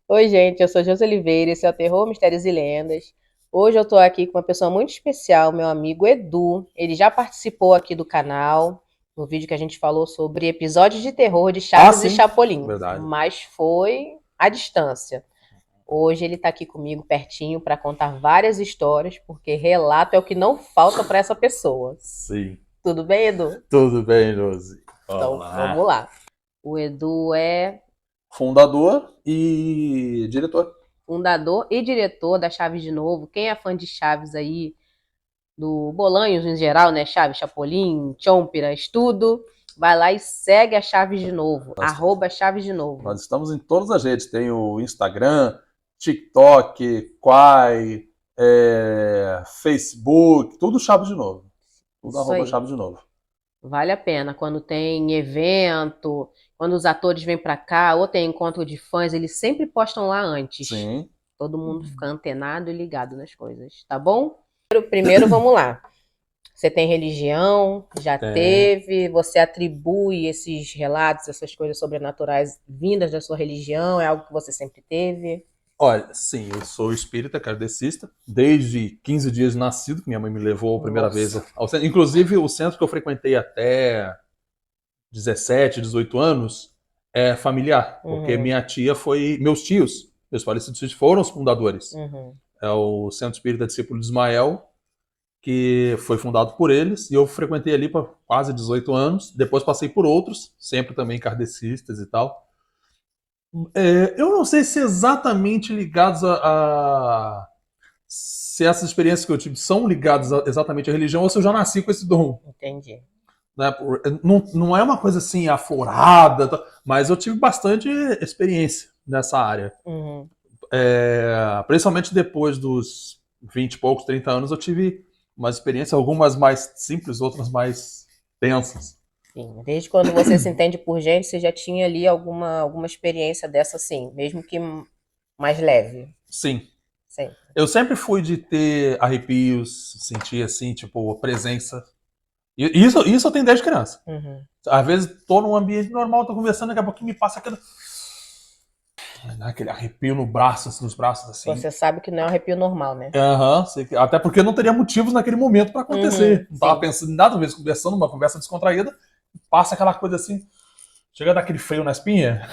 Oi, gente, eu sou Josi Oliveira, esse é o Terror, Mistérios e Lendas. Hoje eu tô aqui com uma pessoa muito especial, meu amigo Edu. Ele já participou aqui do canal, no vídeo que a gente falou sobre episódios de terror de Ah, Chaves e sim, Chapolin, verdade. mas foi à distância. Hoje ele tá aqui comigo pertinho para contar várias histórias, porque relato é o que não falta para essa pessoa. Sim. Tudo bem, Edu? Tudo bem, Josi? Vamos Então, lá. vamos lá. O Edu é Fundador e diretor. fundador e diretor da Chaves de Novo. Quem é fã de Chaves aí, do Bolanhos em geral, né? Chaves, Chapolin, Chompiras, tudo. Vai lá e segue a Chaves de Novo. Nós, Arroba Chaves de Novo. nós estamos em todas as redes. Tem o Instagram, TikTok, Quai, Facebook, tudo Chaves de Novo. Tudo Isso arroba aí. Chaves de Novo. Vale a pena. Quando tem evento, quando os atores vêm pra cá, ou tem encontro de fãs, eles sempre postam lá antes. Sim. Todo mundo fica antenado e ligado nas coisas, tá bom? Primeiro vamos lá. Você tem religião? Já Tem. teve? Você atribui esses relatos, essas coisas sobrenaturais vindas da sua religião? É algo que você sempre teve? Olha, sim, eu sou espírita kardecista, desde 15 dias de nascido, que minha mãe me levou a primeira vez Nossa. ao centro. Inclusive, o centro que eu frequentei até 17, 18 anos, é familiar, porque Uhum, minha tia foi. Meus tios, meus falecidos tios, foram os fundadores. uhum. É o Centro Espírita Discípulo de Ismael, que foi fundado por eles, e eu frequentei ali por quase 18 anos. Depois passei por outros, sempre também kardecistas e tal. Eu não sei se exatamente ligados se essas experiências que eu tive são ligadas exatamente à religião ou se eu já nasci com esse dom. Entendi. Né? Não é uma coisa assim aflorada, mas eu tive bastante experiência nessa área. Uhum. Principalmente depois dos 20 e poucos, 30 anos, eu tive uma experiência, algumas mais simples, outras mais tensas. Sim. Desde quando você se entende por gente, você já tinha ali alguma experiência dessa, sim, mesmo que mais leve. Sim. Sempre. Eu sempre fui de ter arrepios, sentir assim, tipo, presença. E isso eu tenho desde criança. Uhum. Às vezes tô num ambiente normal, tô conversando, daqui a pouquinho me passa aquele arrepio no braço, assim, nos braços, assim. Você sabe que não é um arrepio normal, né? Aham, até porque não teria motivos naquele momento para Uhum. acontecer. Não tava Sim. pensando em nada, mesmo conversando, uma conversa descontraída, passa aquela coisa assim, chega daquele frio na espinha,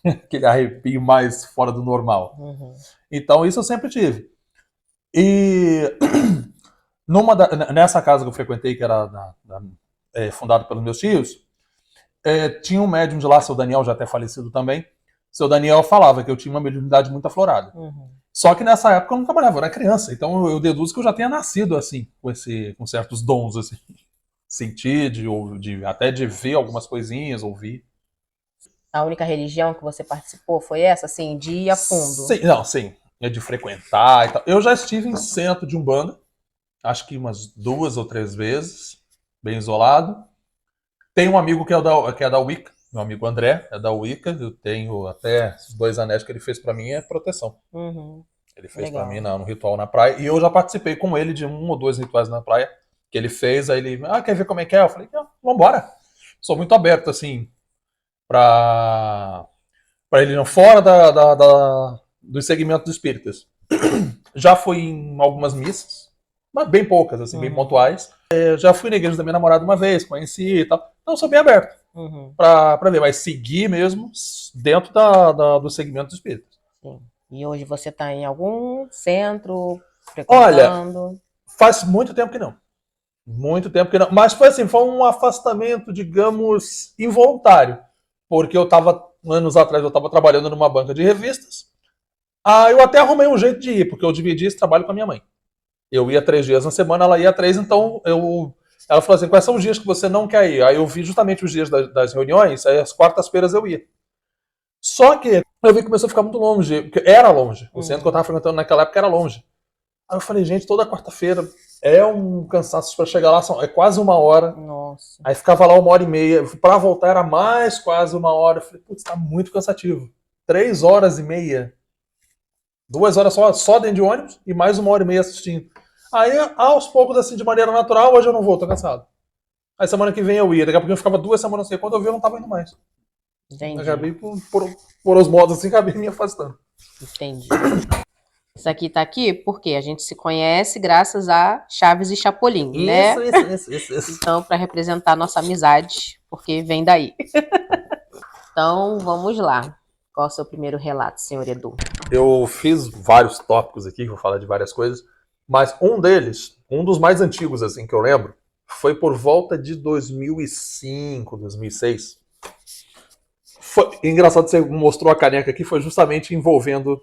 aquele arrepio mais fora do normal. Uhum. Então isso eu sempre tive. E nessa casa que eu frequentei, que era fundada pelos meus tios, tinha um médium de lá, seu Daniel, já até falecido também. Seu Daniel falava que eu tinha uma mediunidade muito aflorada. Uhum. Só que nessa época eu não trabalhava, eu era criança, então eu deduzo que eu já tenha nascido assim, com certos dons, assim. Sentir, até de ver algumas coisinhas, ouvir. A única religião que você participou foi essa, assim, de ir a fundo? Sim, não, sim, é de frequentar e tal. Eu já estive em centro de Umbanda, acho que umas 2 ou 3 vezes, bem isolado. Tem um amigo que é da Wicca, meu amigo André, é da Wicca. Eu tenho até os 2 anéis que ele fez pra mim é proteção. Uhum. Ele fez pra mim Legal. no ritual na praia. E eu já participei com ele de 1 ou 2 rituais na praia que ele fez. Aí ele, quer ver como é que é? Eu falei, vambora. Sou muito aberto, assim, pra, pra ele, não, fora dos segmentos espíritas. Já fui em algumas missas, mas bem poucas, assim, bem Uhum. pontuais. Já fui na igreja da minha namorada uma vez, conheci e tal. Então, sou bem aberto Uhum. pra ver, mas seguir mesmo dentro do segmento espírita. Sim. E hoje você está em algum centro Olha, frequentando? faz muito tempo que não. Muito tempo que não. Mas foi assim, foi um afastamento, digamos, involuntário. Porque anos atrás, eu estava trabalhando numa banca de revistas. Eu até arrumei um jeito de ir, porque eu dividi esse trabalho com a minha mãe. Eu ia 3 dias na semana, ela ia 3, então ela falou assim: quais são os dias que você não quer ir? Aí eu vi justamente os dias das reuniões, aí as quartas-feiras eu ia. Só que eu vi que começou a ficar muito longe, porque era longe. O centro que eu Uhum. estava frequentando naquela época era longe. Aí eu falei, gente, toda quarta-feira é um cansaço para chegar lá, é quase 1 hora. Nossa. Aí ficava lá 1 hora e meia. Para voltar era mais quase 1 hora. Eu falei, putz, tá muito cansativo. 3 horas e meia. 2 horas só dentro de ônibus e mais 1 hora e meia assistindo. Aí, aos poucos, assim, de maneira natural, hoje eu não vou, tô cansado. Aí semana que vem eu ia. Daqui a pouco eu ficava 2 semanas sem. Quando eu vi, eu não tava indo mais. Entendi. Acabei, por osmose, assim, acabei me afastando. Entendi. Isso aqui tá aqui porque a gente se conhece graças a Chaves e Chapolin, né? Isso. Então, para representar nossa amizade, porque vem daí. Então, vamos lá. Qual é o seu primeiro relato, senhor Edu? Eu fiz vários tópicos aqui, vou falar de várias coisas, mas um deles, um dos mais antigos, assim, que eu lembro, foi por volta de 2005, 2006. Engraçado que você mostrou a caneca aqui, foi justamente envolvendo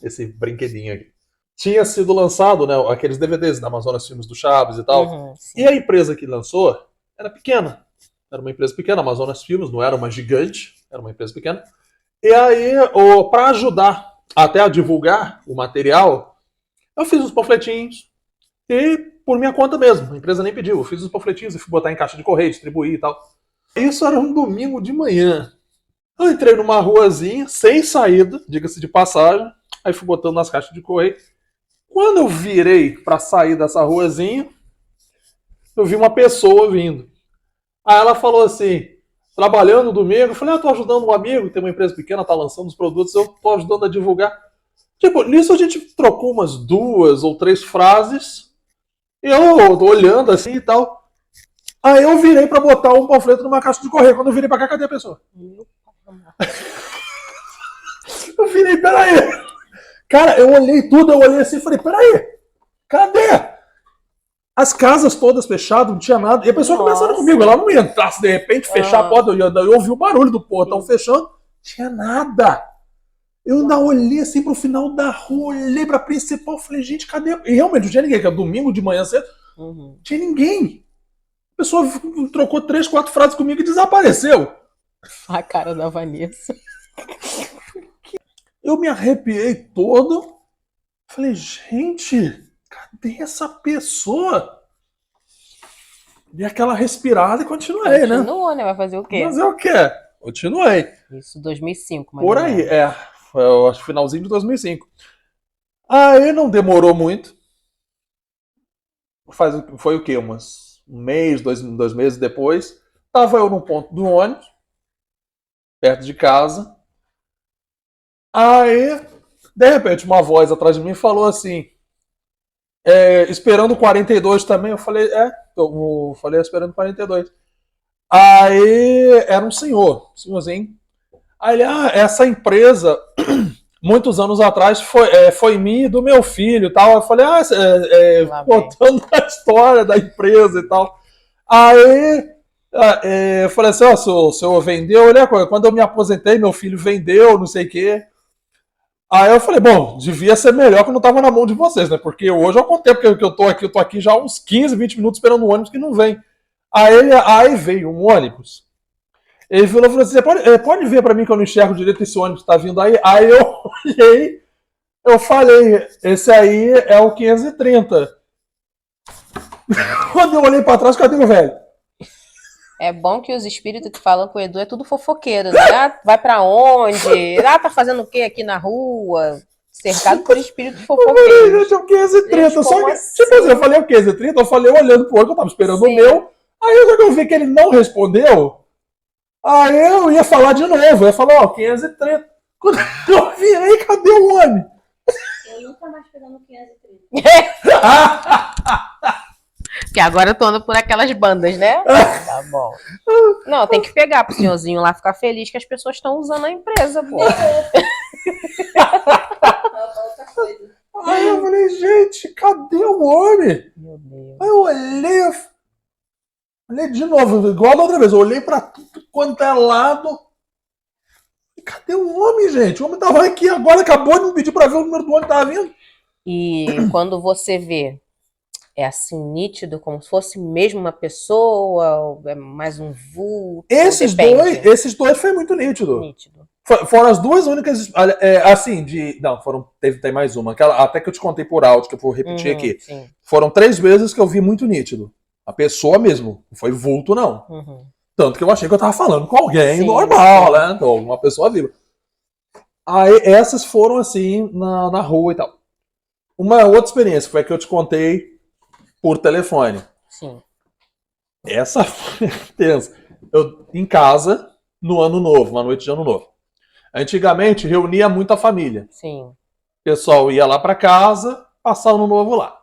esse brinquedinho aqui. Tinha sido lançado, né, aqueles DVDs da Amazonas Filmes do Chaves e tal. E a empresa que lançou era pequena. Era uma empresa pequena, Amazonas Filmes, não era uma gigante, era uma empresa pequena. E aí, para ajudar até a divulgar o material, eu fiz os panfletinhos. E por minha conta mesmo, a empresa nem pediu. Eu fiz os panfletinhos e fui botar em caixa de correio, distribuir e tal. Isso era um domingo de manhã. Eu entrei numa ruazinha, sem saída, diga-se de passagem. Aí fui botando nas caixas de correio. Quando eu virei para sair dessa ruazinha, eu vi uma pessoa vindo. Aí ela falou assim, trabalhando domingo, eu falei, tô ajudando um amigo, tem uma empresa pequena, tá lançando os produtos, eu tô ajudando a divulgar. Tipo, nisso a gente trocou umas 2 ou 3 frases, e eu olhando assim e tal. Aí eu virei pra botar um panfleto numa caixa de correio. Quando eu virei pra cá, cadê a pessoa? Eu virei, peraí. Cara, eu olhei tudo, eu olhei assim e falei, peraí, cadê? As casas todas fechadas, não tinha nada. E a pessoa conversando comigo, ela não ia entrar, se de repente fechar a porta, eu ouvi o barulho do portão fechando, não tinha nada. Eu ainda olhei assim pro final da rua, olhei pra principal, falei, gente, cadê? E realmente não tinha ninguém, que era domingo de manhã cedo, não tinha ninguém. A pessoa trocou 3, 4 frases comigo e desapareceu. A cara da Vanessa. Eu me arrepiei todo. Falei, gente, cadê essa pessoa? Dei aquela respirada e continuei, né? Continua, né? Vai fazer o quê? Fazer o quê? Continuei. Isso, 2005. Por aí, foi, eu acho, finalzinho de 2005. Aí não demorou muito. Foi o quê? Um mês, 2 meses depois. Tava eu num ponto do ônibus, perto de casa. Aí, de repente, uma voz atrás de mim falou assim, esperando 42 também. Eu falei, eu falei esperando 42. Aí era um senhorzinho. Aí ele, essa empresa, muitos anos atrás, foi minha e do meu filho e tal. Eu falei, contando a história da empresa e tal. Aí eu falei assim, o senhor vendeu, né? Quando eu me aposentei, meu filho vendeu, não sei o quê. Aí eu falei, bom, devia ser melhor que não tava na mão de vocês, né? Porque hoje eu contei, porque eu tô aqui já há uns 15, 20 minutos esperando o ônibus que não vem. Aí veio um ônibus. Ele falou assim, pode ver pra mim que eu não enxergo direito esse ônibus que tá vindo aí? Aí eu olhei, eu falei, esse aí é o 530. Quando eu olhei pra trás, cadê o velho? É bom que os espíritos que falam com o Edu é tudo fofoqueiro, né? Vai pra onde? Tá fazendo o quê aqui na rua? Cercado por espíritos fofoqueiros. Gente, é o 530. Gente, Só que, assim? tipo assim, eu falei o 530, eu falei olhando pro outro, eu tava esperando o meu. Aí quando eu vi que ele não respondeu, aí eu ia falar de novo. Eu ia falar, 530. Quando eu virei, cadê o homem? Eu nunca mais pegando 530. Porque agora eu tô andando por aquelas bandas, né? Tá bom. Não, tem que pegar pro senhorzinho lá ficar feliz que as pessoas estão usando a empresa, pô. Outra coisa. Aí eu falei, gente, cadê o homem? Meu Deus. Aí eu olhei de novo, igual da outra vez. Eu olhei pra tudo quanto é lado. Cadê o homem, gente? O homem tava aqui agora, acabou de me pedir pra ver o número do homem que tava vindo. E quando você vê, é assim, nítido, como se fosse mesmo uma pessoa, ou é mais um vulto? Esses dois foi muito nítido. Foram as duas únicas, assim, não, tem mais uma, até que eu te contei por áudio, que eu vou repetir aqui. Sim. Foram 3 vezes que eu vi muito nítido. A pessoa mesmo, não foi vulto, não. Tanto que eu achei que eu tava falando com alguém normal, né? Então, uma pessoa viva. Aí essas foram assim, na rua e tal. Uma outra experiência foi a que eu te contei por telefone. Sim. Essa foi tensa. Eu, em casa, no ano novo, uma noite de ano novo. Antigamente reunia muita família. Sim. O pessoal ia lá para casa, passar o ano novo lá.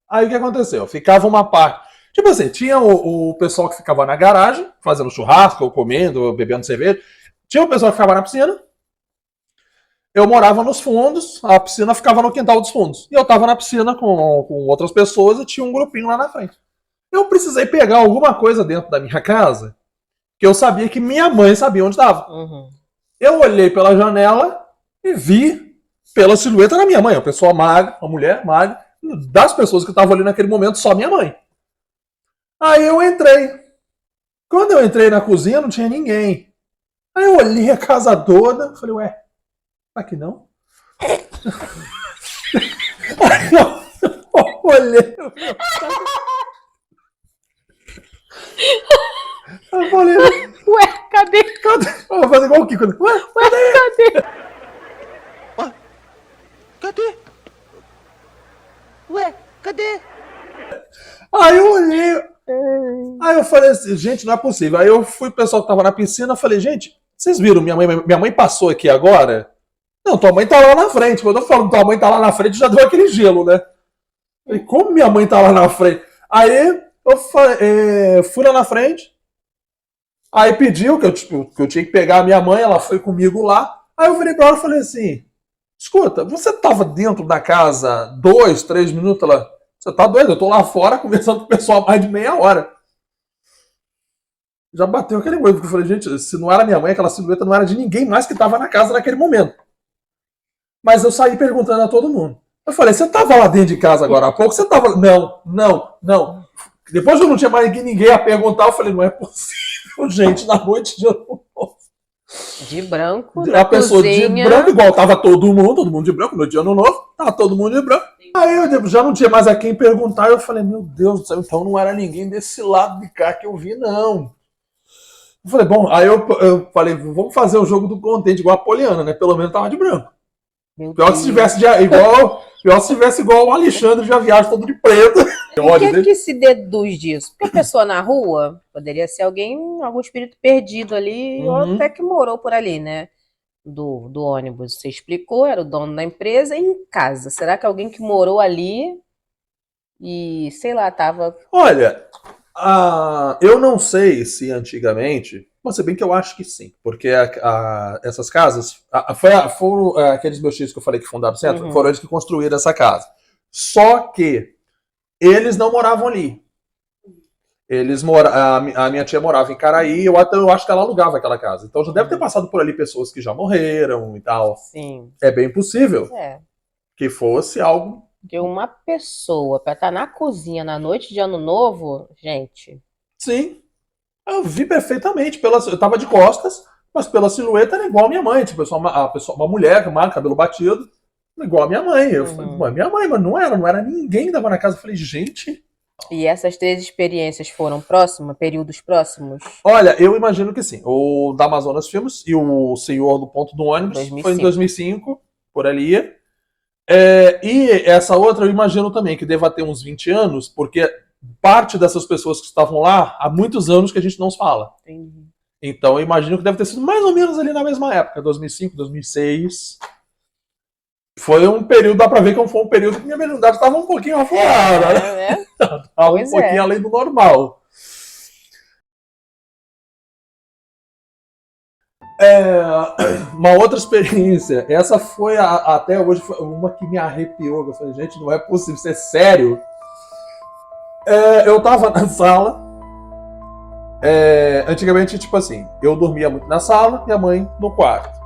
Aí o que aconteceu? Ficava uma parte. Tipo assim, tinha o pessoal que ficava na garagem, fazendo churrasco, ou comendo, ou bebendo cerveja. Tinha o pessoal que ficava na piscina. Eu morava nos fundos, a piscina ficava no quintal dos fundos. E eu tava na piscina com outras pessoas e tinha um grupinho lá na frente. Eu precisei pegar alguma coisa dentro da minha casa que eu sabia que minha mãe sabia onde estava. Uhum. Eu olhei pela janela e vi pela silhueta da minha mãe, uma pessoa magra, uma mulher magra, das pessoas que estavam ali naquele momento, só minha mãe. Aí eu entrei. Quando eu entrei na cozinha, não tinha ninguém. Aí eu olhei a casa toda, falei, ué, aqui não? Aí eu olhei. Eu falei, Ué, cadê? eu vou fazer igual o Kiko. Ué, Cadê? Cadê? Ué, cadê? aí eu olhei. Aí eu falei assim, gente, não é possível. Aí eu fui pro pessoal que tava na piscina, falei, gente, vocês viram, minha mãe passou aqui agora? Não, tua mãe tá lá na frente. Quando eu falo tua mãe tá lá na frente, já deu aquele gelo, né? Falei, como minha mãe tá lá na frente? Aí eu fui lá na frente, aí pediu que eu tinha que pegar a minha mãe, ela foi comigo lá. Aí eu virei pra ela e falei assim, escuta, você tava dentro da casa 2, 3 minutos? Ela, você tá doido? Eu tô lá fora conversando com o pessoal há mais de meia hora. Já bateu aquele momento, porque eu falei, gente, se não era minha mãe, aquela silhueta não era de ninguém mais que tava na casa naquele momento. Mas eu saí perguntando a todo mundo. Eu falei, você tava lá dentro de casa agora há pouco? Você tava... Não. Depois eu não tinha mais ninguém a perguntar, eu falei, não é possível, gente, na noite de ano novo. De branco, A na pessoa cozinha. de branco, igual tava todo mundo de branco, no dia de ano novo, tava todo mundo de branco. Aí eu já não tinha mais a quem perguntar, eu falei, meu Deus do céu, então não era ninguém desse lado de cá que eu vi, não. Eu falei, bom, aí eu falei, vamos fazer o jogo do contente, igual a Poliana, né? Pelo menos tava de branco. Meu Pior que Deus. se tivesse igual o Alexandre, já viaja todo de preto. O que é que se deduz disso? Porque a pessoa na rua poderia ser algum espírito perdido ali, ou Uhum. até que morou por ali, né? Do ônibus. Você explicou, era o dono da empresa, e em casa. Será que alguém que morou ali e, sei lá, tava. Olha, eu não sei se antigamente, mas se bem que eu acho que sim, porque essas casas, foram aqueles meus tios que eu falei que fundaram o centro, Uhum. foram eles que construíram essa casa. Só que eles não moravam ali. A minha tia morava em Caraí, eu acho que ela alugava aquela casa. Então já deve ter passado por ali pessoas que já morreram e tal. Sim. É bem possível É. que fosse algo. Porque uma pessoa pra estar na cozinha na noite de ano novo, gente. Sim, eu vi perfeitamente. Eu tava de costas, mas pela silhueta era igual a minha mãe. Tipo, uma mulher com cabelo batido, igual a minha mãe. Eu falei, mãe, minha mãe, mas não era ninguém que tava na casa. Eu falei, gente. E essas 3 experiências foram períodos próximos? Olha, eu imagino que sim. O da Amazonas Filmes e o Senhor do Ponto do Ônibus 2005. foi em 2005, por ali. E essa outra eu imagino também que deva ter uns 20 anos, porque parte dessas pessoas que estavam lá há muitos anos que a gente não se fala. Entendi. Então eu imagino que deve ter sido mais ou menos ali na mesma época, 2005, 2006. Foi um período, dá pra ver que foi um período que minha imunidade estava um pouquinho aflorada, né? É. Estava Pois um pouquinho além do normal. Uma outra experiência, essa foi até hoje foi uma que me arrepiou. Eu falei, gente, não é possível, isso é sério. Eu tava na sala. Antigamente, tipo assim, eu dormia muito na sala, minha mãe no quarto.